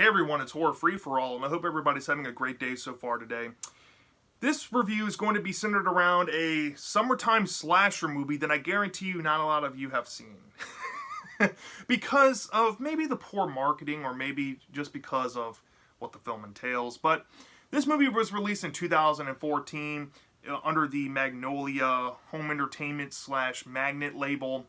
Hey everyone, it's Horror Free for All, and I hope everybody's having a great day so far today. This review is going to be centered around a summertime slasher movie that I guarantee you not a lot of you have seen. Because of maybe the poor marketing, or maybe just because of what the film entails. But this movie was released in 2014 under the Magnolia Home Entertainment / Magnet label.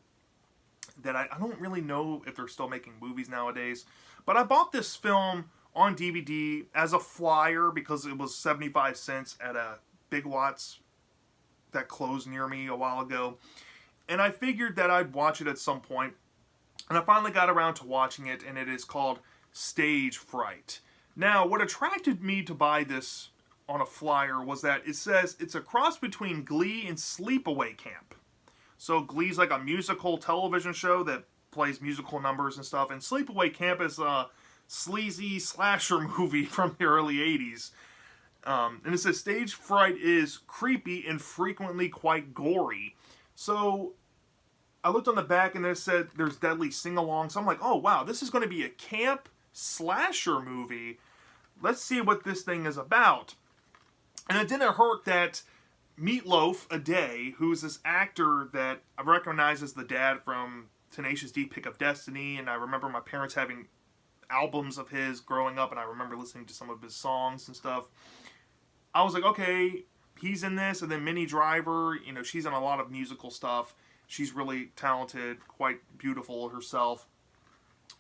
That I don't really know if they're still making movies nowadays. But I bought this film on DVD as a flyer because it was 75 cents at a Big Lots that closed near me a while ago. And I figured that I'd watch it at some point. And I finally got around to watching it, and it is called Stage Fright. Now, what attracted me to buy this on a flyer was that it says it's a cross between Glee and Sleepaway Camp. So Glee's like a musical television show that plays musical numbers and stuff, and Sleepaway Camp is a sleazy slasher movie from the early 80s. And it says Stage Fright is creepy and frequently quite gory. So I looked on the back and it said there's deadly sing-along. So I'm like, oh wow, this is going to be a camp slasher movie. Let's see what this thing is about. And it didn't hurt that Meatloaf a Day, who's this actor that I recognize as the dad from Tenacious D, Pick Up Destiny, and I remember my parents having albums of his growing up, and I remember listening to some of his songs and stuff. I was like, okay, he's in this, and then Minnie Driver, you know, she's in a lot of musical stuff. She's really talented, quite beautiful herself.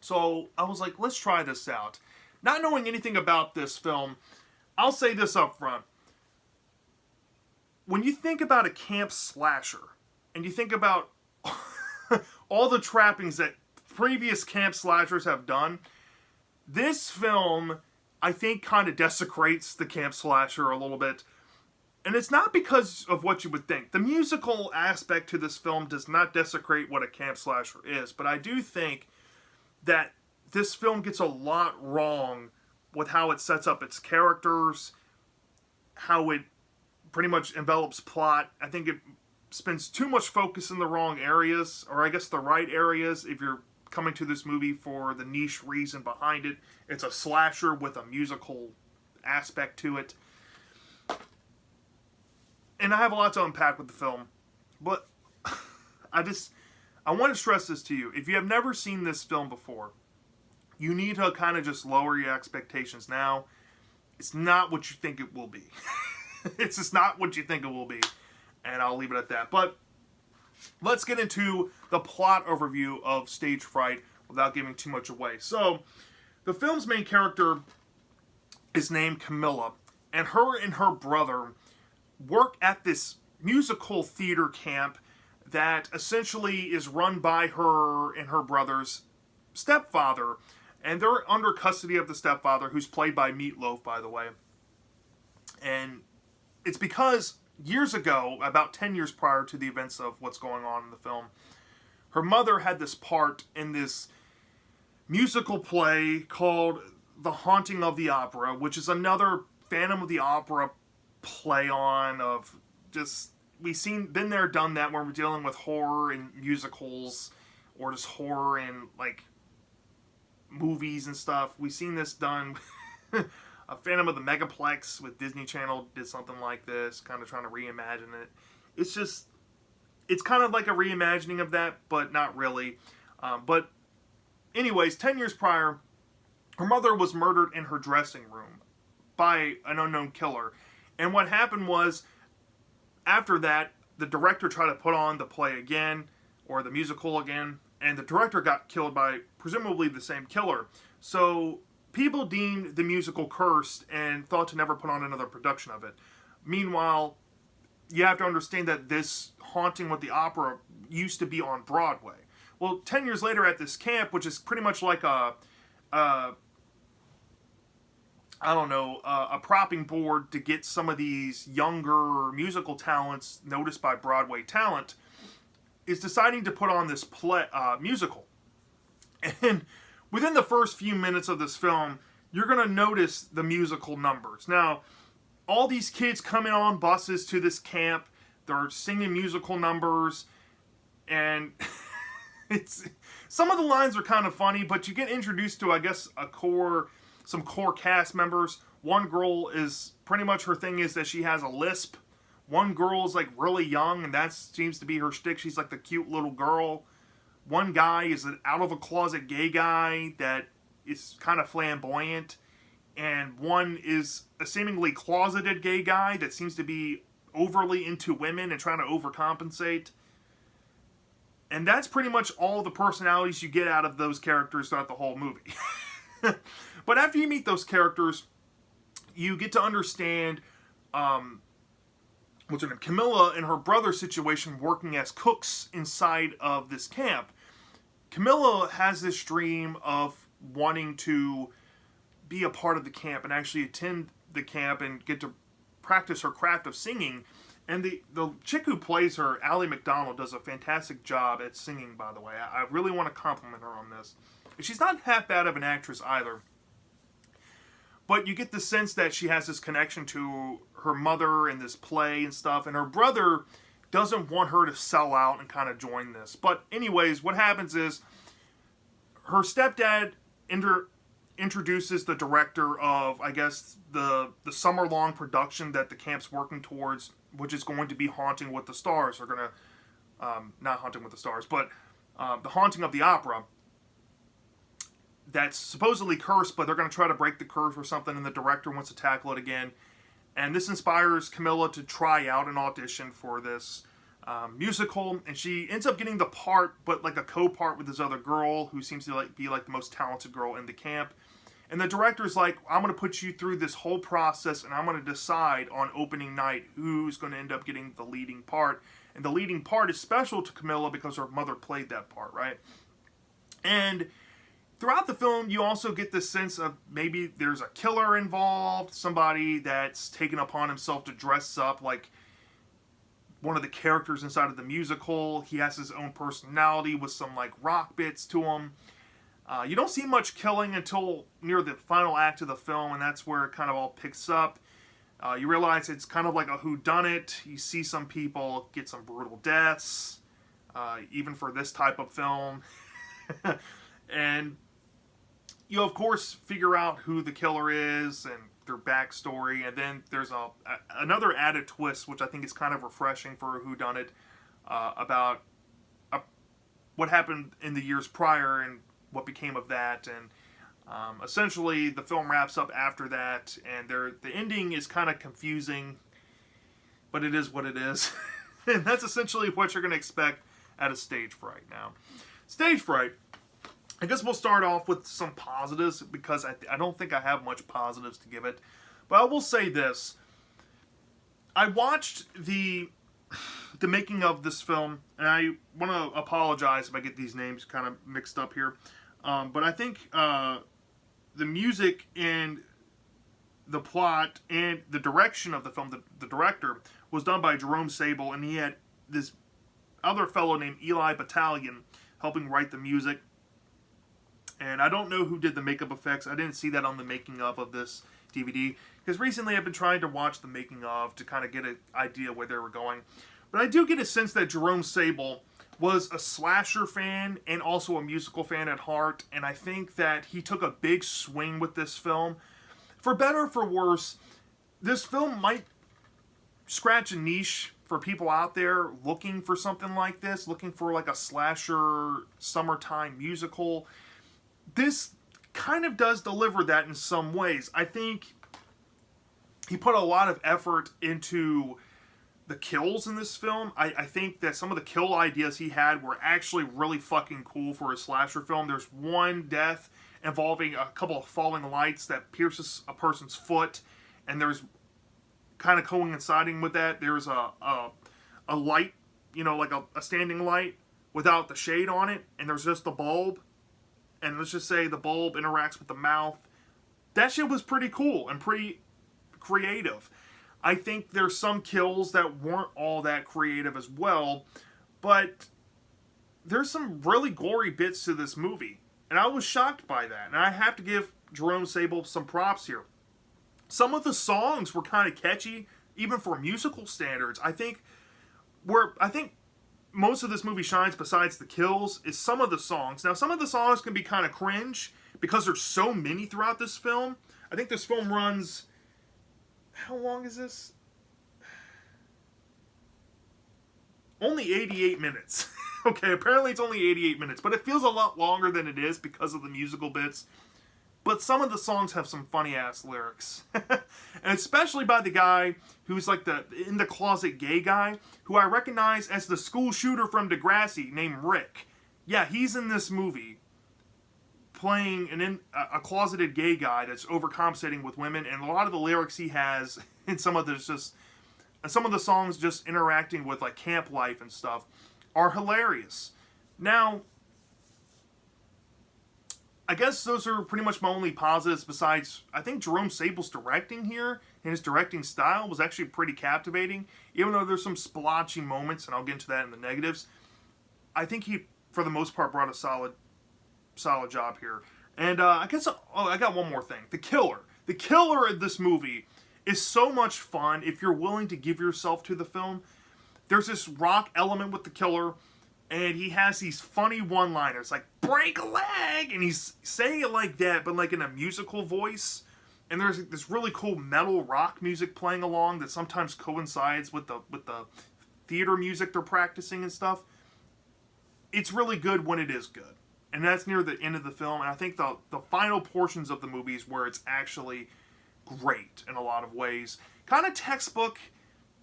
So I was like, let's try this out. Not knowing anything about this film, I'll say this up front. When you think about a camp slasher, and you think about all the trappings that previous camp slashers have done, this film, I think, kind of desecrates the camp slasher a little bit. And it's not because of what you would think. The musical aspect to this film does not desecrate what a camp slasher is, but I do think that this film gets a lot wrong with how it sets up its characters, how it pretty much envelops plot. I think it spends too much focus in the wrong areas, or I guess the right areas if you're coming to this movie for the niche reason behind it. It's a slasher with a musical aspect to it. And I have a lot to unpack with the film, but I want to stress this to you. If you have never seen this film before, you need to kind of just lower your expectations now. It's not what you think it will be. It's just not what you think it will be. And I'll leave it at that. But let's get into the plot overview of Stage Fright without giving too much away. So, the film's main character is named Camilla. And her brother work at this musical theater camp that essentially is run by her and her brother's stepfather. And they're under custody of the stepfather, who's played by Meatloaf, by the way. And it's because years ago, about 10 years prior to the events of what's going on in the film, her mother had this part in this musical play called The Haunting of the Opera, which is another Phantom of the Opera play on of just, been there, done that, when we're dealing with horror in musicals, or just horror in, like, movies and stuff. We've seen this done. A Phantom of the Megaplex with Disney Channel did something like this, kind of trying to reimagine it. It's kind of like a reimagining of that, but not really. But anyways, 10 years prior, her mother was murdered in her dressing room by an unknown killer. And what happened was, after that, the director tried to put on the play again, or the musical again, and the director got killed by presumably the same killer. So people deemed the musical cursed and thought to never put on another production of it. Meanwhile, you have to understand that this Haunting with the Opera used to be on Broadway. Well, 10 years later at this camp, which is pretty much like a propping board to get some of these younger musical talents noticed by Broadway talent, is deciding to put on this musical. And within the first few minutes of this film, you're going to notice the musical numbers. Now, all these kids coming on buses to this camp, they're singing musical numbers, and some of the lines are kind of funny, but you get introduced to, I guess, a core some core cast members. One girl is pretty much her thing is that she has a lisp. One girl is like really young, and that seems to be her shtick. She's like the cute little girl. One guy is an out of a closet gay guy that is kind of flamboyant, and one is a seemingly closeted gay guy that seems to be overly into women and trying to overcompensate. And that's pretty much all the personalities you get out of those characters throughout the whole movie. But after you meet those characters, you get to understand what's her name? Camilla and her brother's situation working as cooks inside of this camp. Camilla has this dream of wanting to be a part of the camp and actually attend the camp and get to practice her craft of singing. And the chick who plays her, Ally McDonald, does a fantastic job at singing, by the way. I really want to compliment her on this. And she's not half bad of an actress either. But you get the sense that she has this connection to her mother and this play and stuff. And her brother doesn't want her to sell out and kind of join this. But anyways, what happens is her stepdad introduces the director of, I guess, the summer-long production that the camp's working towards, which is going to be Haunting with the Stars. They're going to, not Haunting with the Stars, but the Haunting of the Opera. That's supposedly cursed, but they're going to try to break the curse or something, and the director wants to tackle it again. And this inspires Camilla to try out an audition for this musical, and she ends up getting the part, but like a co-part with this other girl who seems to be the most talented girl in the camp. And the director's like, I'm going to put you through this whole process, and I'm going to decide on opening night who's going to end up getting the leading part. And the leading part is special to Camilla because her mother played that part, right? And throughout the film, you also get this sense of maybe there's a killer involved, somebody that's taken upon himself to dress up like one of the characters inside of the musical. He has his own personality with some like rock bits to him. You don't see much killing until near the final act of the film, and that's where it kind of all picks up. You realize it's kind of like a whodunit. You see some people get some brutal deaths, even for this type of film. And you, of course, figure out who the killer is and their backstory. And then there's another added twist, which I think is kind of refreshing for a whodunit, about what happened in the years prior and what became of that. And essentially, the film wraps up after that. And the ending is kind of confusing, but it is what it is. And that's essentially what you're going to expect at a Stage Fright now. Stage Fright. I guess we'll start off with some positives, because I don't think I have much positives to give it. But I will say this. I watched the making of this film, and I want to apologize if I get these names kind of mixed up here. But I think the music and the plot and the direction of the film, the director, was done by Jerome Sable, and he had this other fellow named Eli Battalion helping write the music. And I don't know who did the makeup effects. I didn't see that on the making of this DVD. Because recently I've been trying to watch the making of to kind of get an idea where they were going. But I do get a sense that Jerome Sable was a slasher fan and also a musical fan at heart. And I think that he took a big swing with this film. For better or for worse, this film might scratch a niche for people out there looking for something like this. Looking for like a slasher summertime musical. This kind of does deliver that in some ways. I think he put a lot of effort into the kills in this film. I think that some of the kill ideas he had were actually really fucking cool for a slasher film. There's one death involving a couple of falling lights that pierces a person's foot, and there's kind of coinciding with that, there's a light, like a standing light without the shade on it, and there's just the bulb. And let's just say the bulb interacts with the mouth. That shit was pretty cool and pretty creative. I think there's some kills that weren't all that creative as well. But there's some really gory bits to this movie. And I was shocked by that. And I have to give Jerome Sable some props here. Some of the songs were kind of catchy, even for musical standards. I think most of this movie shines, besides the kills, is some of the songs. Now, some of the songs can be kind of cringe, because there's so many throughout this film. I think this film runs, how long is this? Only 88 minutes. Okay, apparently it's only 88 minutes, but it feels a lot longer than it is because of the musical bits. But some of the songs have some funny ass lyrics. And especially by the guy who's like the in the closet gay guy, who I recognize as the school shooter from Degrassi named Rick. Yeah, he's in this movie playing a closeted gay guy that's overcompensating with women, and a lot of the lyrics he has in some of the songs just interacting with like camp life and stuff are hilarious. Now, I guess those are pretty much my only positives, besides I think Jerome Sable's directing here and his directing style was actually pretty captivating, even though there's some splotchy moments, and I'll get into that in the negatives. I think he, for the most part, brought a solid job here. And I guess, I got one more thing. The killer in this movie is so much fun if you're willing to give yourself to the film. There's this rock element with the killer, and he has these funny one-liners, like, break a leg! And he's saying it like that, but like in a musical voice. And there's this really cool metal rock music playing along that sometimes coincides with the theater music they're practicing and stuff. It's really good when it is good. And that's near the end of the film, and I think the final portions of the movie is where it's actually great in a lot of ways. Kind of textbook,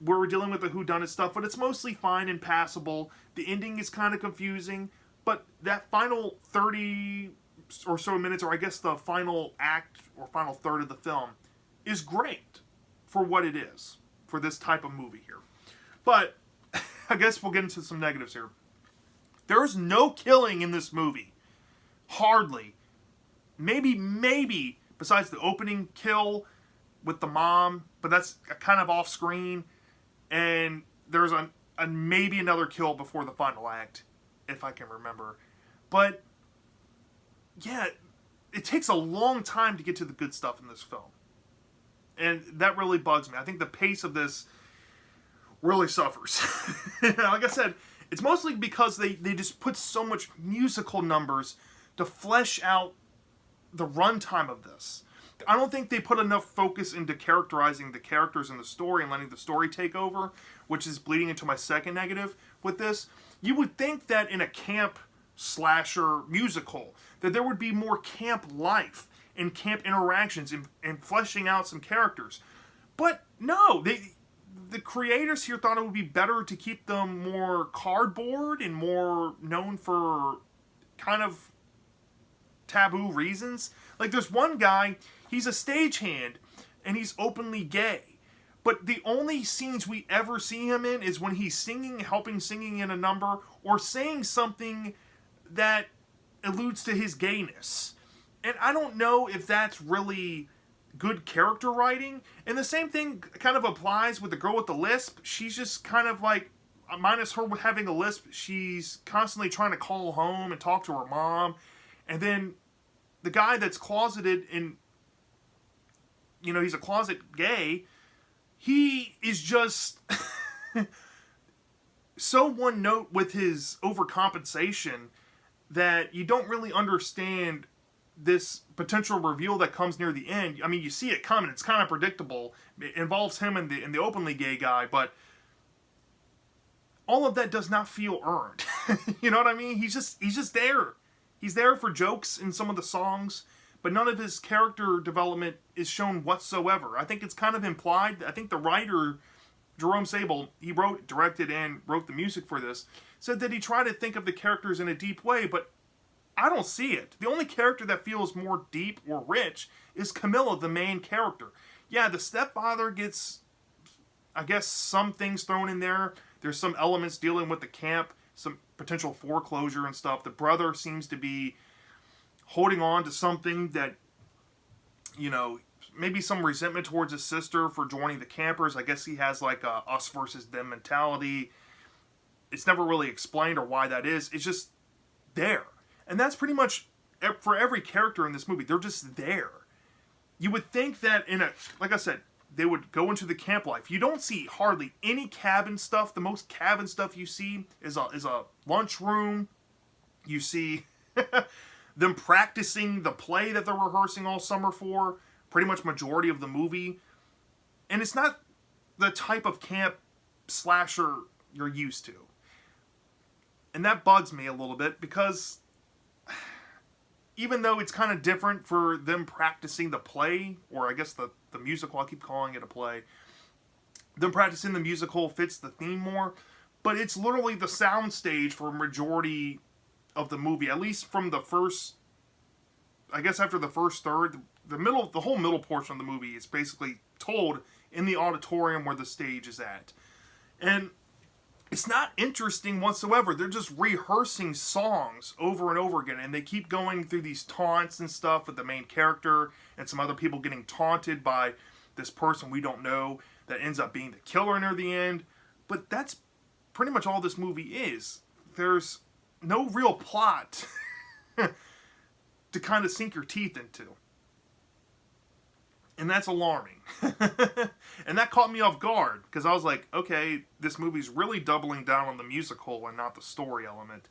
where we're dealing with the whodunit stuff, but it's mostly fine and passable. The ending is kind of confusing, but that final 30 or so minutes, or I guess the final act or final third of the film, is great for what it is, for this type of movie here. But I guess we'll get into some negatives here. There's no killing in this movie. Hardly. Maybe, besides the opening kill with the mom, but that's kind of off screen. And there's a maybe another kill before the final act, if I can remember. But, yeah, it takes a long time to get to the good stuff in this film. And that really bugs me. I think the pace of this really suffers. Like I said, it's mostly because they just put so much musical numbers to flesh out the runtime of this. I don't think they put enough focus into characterizing the characters in the story and letting the story take over, which is bleeding into my second negative with this. You would think that in a camp slasher musical, that there would be more camp life and camp interactions and fleshing out some characters. But no, the creators here thought it would be better to keep them more cardboard and more known for kind of taboo reasons. Like, there's one guy, he's a stagehand, and he's openly gay. But the only scenes we ever see him in is when he's singing, helping singing in a number, or saying something that alludes to his gayness. And I don't know if that's really good character writing. And the same thing kind of applies with the girl with the lisp. She's just kind of like, minus her having a lisp, she's constantly trying to call home and talk to her mom. And then the guy that's closeted and, he's a closet gay, he is just so one note with his overcompensation that you don't really understand this potential reveal that comes near the end. I mean, you see it coming. It's kind of predictable. It involves him and the openly gay guy, but all of that does not feel earned. You know what I mean? He's just there. He's there for jokes in some of the songs, but none of his character development is shown whatsoever. I think it's kind of implied. I think the writer, Jerome Sable, he wrote, directed, and wrote the music for this, said that he tried to think of the characters in a deep way, but I don't see it. The only character that feels more deep or rich is Camilla, the main character. Yeah, the stepfather gets, I guess, some things thrown in there. There's some elements dealing with the camp, some potential foreclosure and stuff. The brother seems to be holding on to something that, maybe some resentment towards his sister for joining the campers. I guess he has like a us versus them mentality. It's never really explained or why that is. It's just there. And that's pretty much for every character in this movie. They're just there. You would think that like I said, they would go into the camp life. You don't see hardly any cabin stuff. The most cabin stuff you see is a lunchroom. You see them practicing the play that they're rehearsing all summer for, pretty much majority of the movie. And it's not the type of camp slasher you're used to. And that bugs me a little bit because even though it's kind of different for them practicing the play, or I guess the musical, I keep calling it a play, them practicing the musical fits the theme more, but it's literally the sound stage for a majority of the movie, at least from the first, I guess after the first third, the whole middle portion of the movie is basically told in the auditorium where the stage is at. And it's not interesting whatsoever. They're just rehearsing songs over and over again, and they keep going through these taunts and stuff with the main character and some other people getting taunted by this person we don't know that ends up being the killer near the end. But that's pretty much all this movie is. There's no real plot to kind of sink your teeth into. And that's alarming. And that caught me off guard, because I was like, okay, this movie's really doubling down on the musical and not the story element.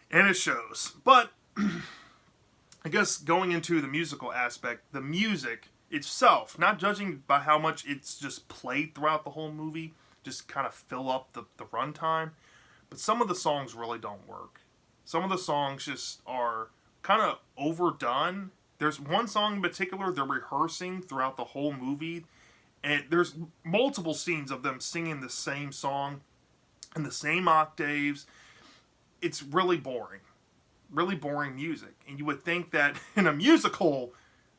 And it shows. But, I guess going into the musical aspect, the music itself, not judging by how much it's just played throughout the whole movie, just kind of fill up the runtime, but some of the songs really don't work. Some of the songs just are kind of overdone. There's one song in particular they're rehearsing throughout the whole movie, and there's multiple scenes of them singing the same song in the same octaves. It's really boring music. And you would think that in a musical,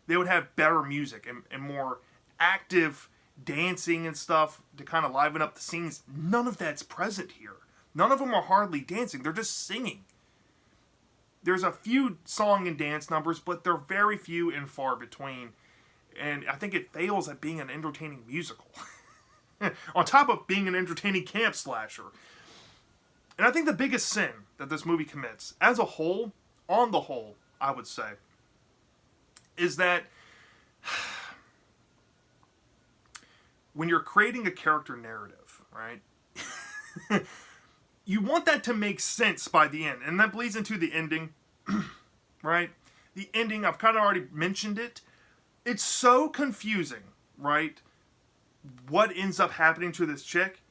they would have better music and more active dancing and stuff to kind of liven up the scenes. None of that's present here. None of them are hardly dancing. They're just singing. There's a few song and dance numbers, but they're very few and far between. And I think it fails at being an entertaining musical. On top of being an entertaining camp slasher. And I think the biggest sin that this movie commits, as a whole, on the whole, I would say, is that when you're creating a character narrative, right? You want that to make sense by the end. And that bleeds into the ending, right? The ending, I've kind of already mentioned it. It's so confusing, right? What ends up happening to this chick?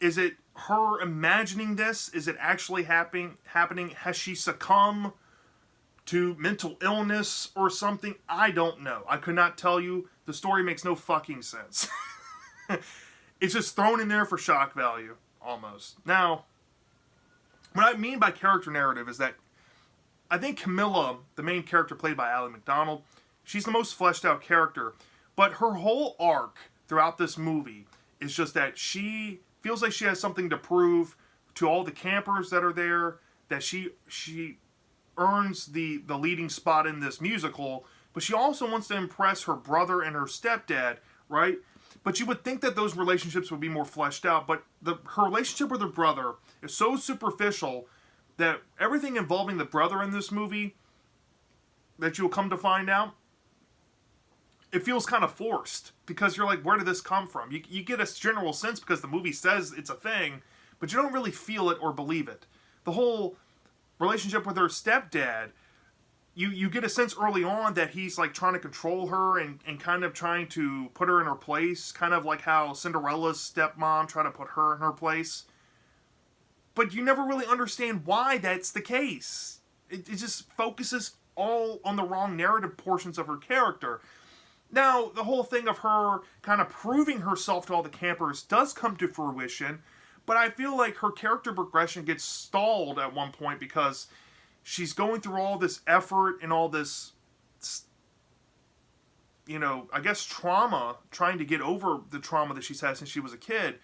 Is it her imagining this? Is it actually happening? Has she succumbed to mental illness or something? I don't know. I could not tell you. The story makes no fucking sense. It's just thrown in there for shock value. Almost. Now, what I mean by character narrative is that I think Camilla, the main character played by Ally McDonald, she's the most fleshed out character, but her whole arc throughout this movie is just that she feels like she has something to prove to all the campers that are there, that she earns the leading spot in this musical, but she also wants to impress her brother and her stepdad, right? But you would think that those relationships would be more fleshed out, but her relationship with her brother is so superficial that everything involving the brother in this movie, that you'll come to find out, it feels kind of forced. Because you're like, where did this come from? You get a general sense because the movie says it's a thing, but you don't really feel it or believe it. The whole relationship with her stepdad, you get a sense early on that he's like trying to control her and kind of trying to put her in her place, kind of like how Cinderella's stepmom tried to put her in her place. But you never really understand why that's the case. It just focuses all on the wrong narrative portions of her character. Now, the whole thing of her kind of proving herself to all the campers does come to fruition, but I feel like her character progression gets stalled at one point because she's going through all this effort and all this, I guess trauma, trying to get over the trauma that she's had since she was a kid.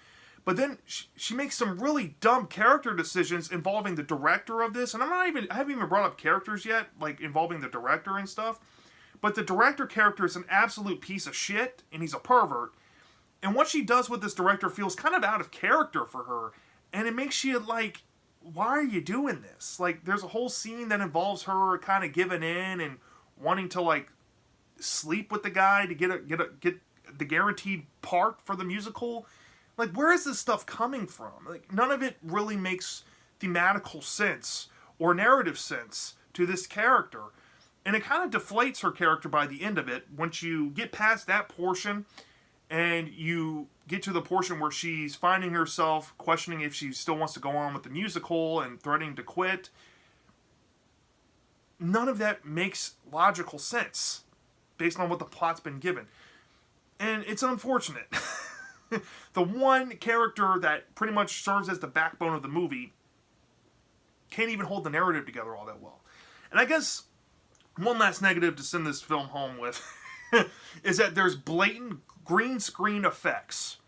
But then she makes some really dumb character decisions involving the director of this. And I haven't even brought up characters yet, like involving the director and stuff. But the director character is an absolute piece of shit, and he's a pervert. And what she does with this director feels kind of out of character for her. And it makes you like, why are you doing this? Like, there's a whole scene that involves her kind of giving in and wanting to like sleep with the guy to get the guaranteed part for the musical. Like, where is this stuff coming from? Like, none of it really makes thematical sense or narrative sense to this character. And it kind of deflates her character by the end of it. Once you get past that portion and you get to the portion where she's finding herself questioning if she still wants to go on with the musical and threatening to quit, none of that makes logical sense based on what the plot's been given. And it's unfortunate. The one character that pretty much serves as the backbone of the movie can't even hold the narrative together all that well. And I guess one last negative to send this film home with is that there's blatant green screen effects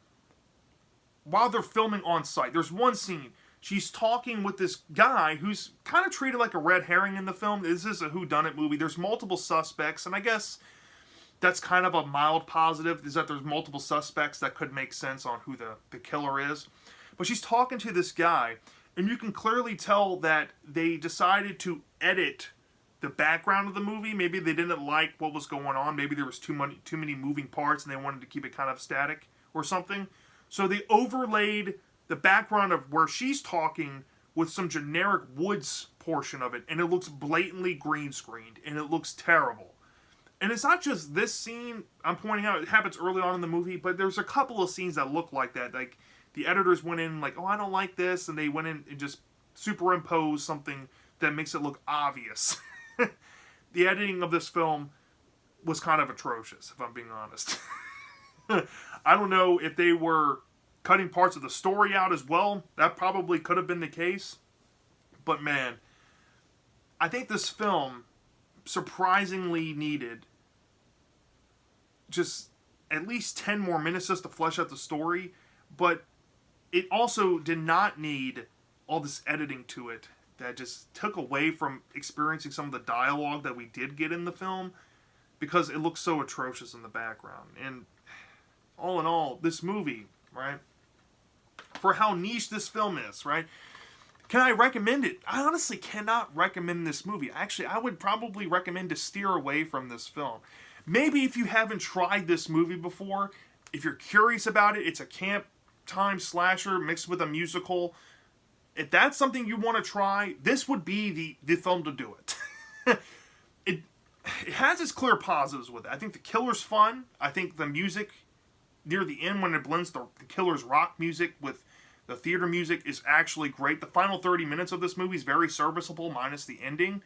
while they're filming on site. There's one scene, she's talking with this guy who's kind of treated like a red herring in the film. This is a whodunit movie. There's multiple suspects, and I guess that's kind of a mild positive, is that there's multiple suspects that could make sense on who the killer is. But she's talking to this guy, and you can clearly tell that they decided to edit the background of the movie. Maybe they didn't like what was going on. Maybe there was too many moving parts and they wanted to keep it kind of static or something. So they overlaid the background of where she's talking with some generic woods portion of it, and it looks blatantly green screened, and it looks terrible. And it's not just this scene I'm pointing out, it happens early on in the movie, but there's a couple of scenes that look like that. Like, the editors went in like, oh, I don't like this, and they went in and just superimposed something that makes it look obvious. The editing of this film was kind of atrocious, if I'm being honest. I don't know if they were cutting parts of the story out as well. That probably could have been the case. But man, I think this film surprisingly needed just at least 10 more minutes just to flesh out the story. But it also did not need all this editing to it that just took away from experiencing some of the dialogue that we did get in the film, because it looks so atrocious in the background. And all in all, this movie, right, for how niche this film is, right, can I recommend it? I honestly cannot recommend this movie. Actually, I would probably recommend to steer away from this film. Maybe if you haven't tried this movie before, if you're curious about it, it's a camp time slasher mixed with a musical. If that's something you want to try, this would be the film to do it. It has its clear positives with it. I think the killer's fun. I think the music near the end, when it blends the killer's rock music with the theater music, is actually great. The final 30 minutes of this movie is very serviceable, minus the ending.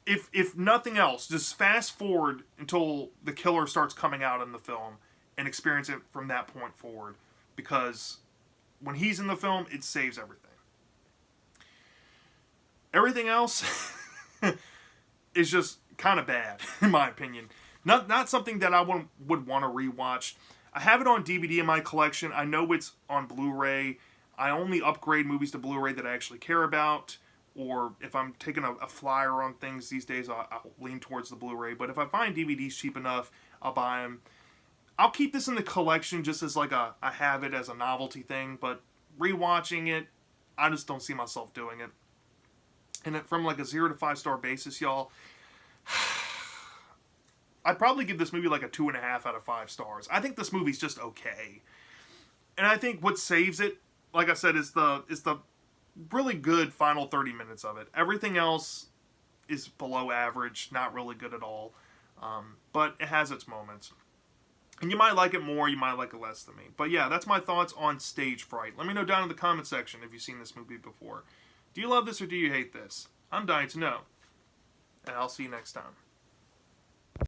If nothing else, just fast forward until the killer starts coming out in the film and experience it from that point forward. Because when he's in the film, it saves everything. Everything else is just kind of bad, in my opinion. Not something that I would want to rewatch. I have it on DVD in my collection. I know it's on Blu-ray. I only upgrade movies to Blu-ray that I actually care about. Or if I'm taking a flyer on things these days, I'll lean towards the Blu-ray. But if I find DVDs cheap enough, I'll buy them. I'll keep this in the collection just as like I have it as a novelty thing, but rewatching it, I just don't see myself doing it. And from like a 0 to 5 star basis, y'all, I'd probably give this movie like a 2.5 out of 5 stars. I think this movie's just okay. And I think what saves it, like I said, is the really good final 30 minutes of it. Everything else is below average, not really good at all. But it has its moments. And you might like it more, you might like it less than me. But yeah, that's my thoughts on Stage Fright. Let me know down in the comment section if you've seen this movie before. Do you love this or do you hate this? I'm dying to know. And I'll see you next time.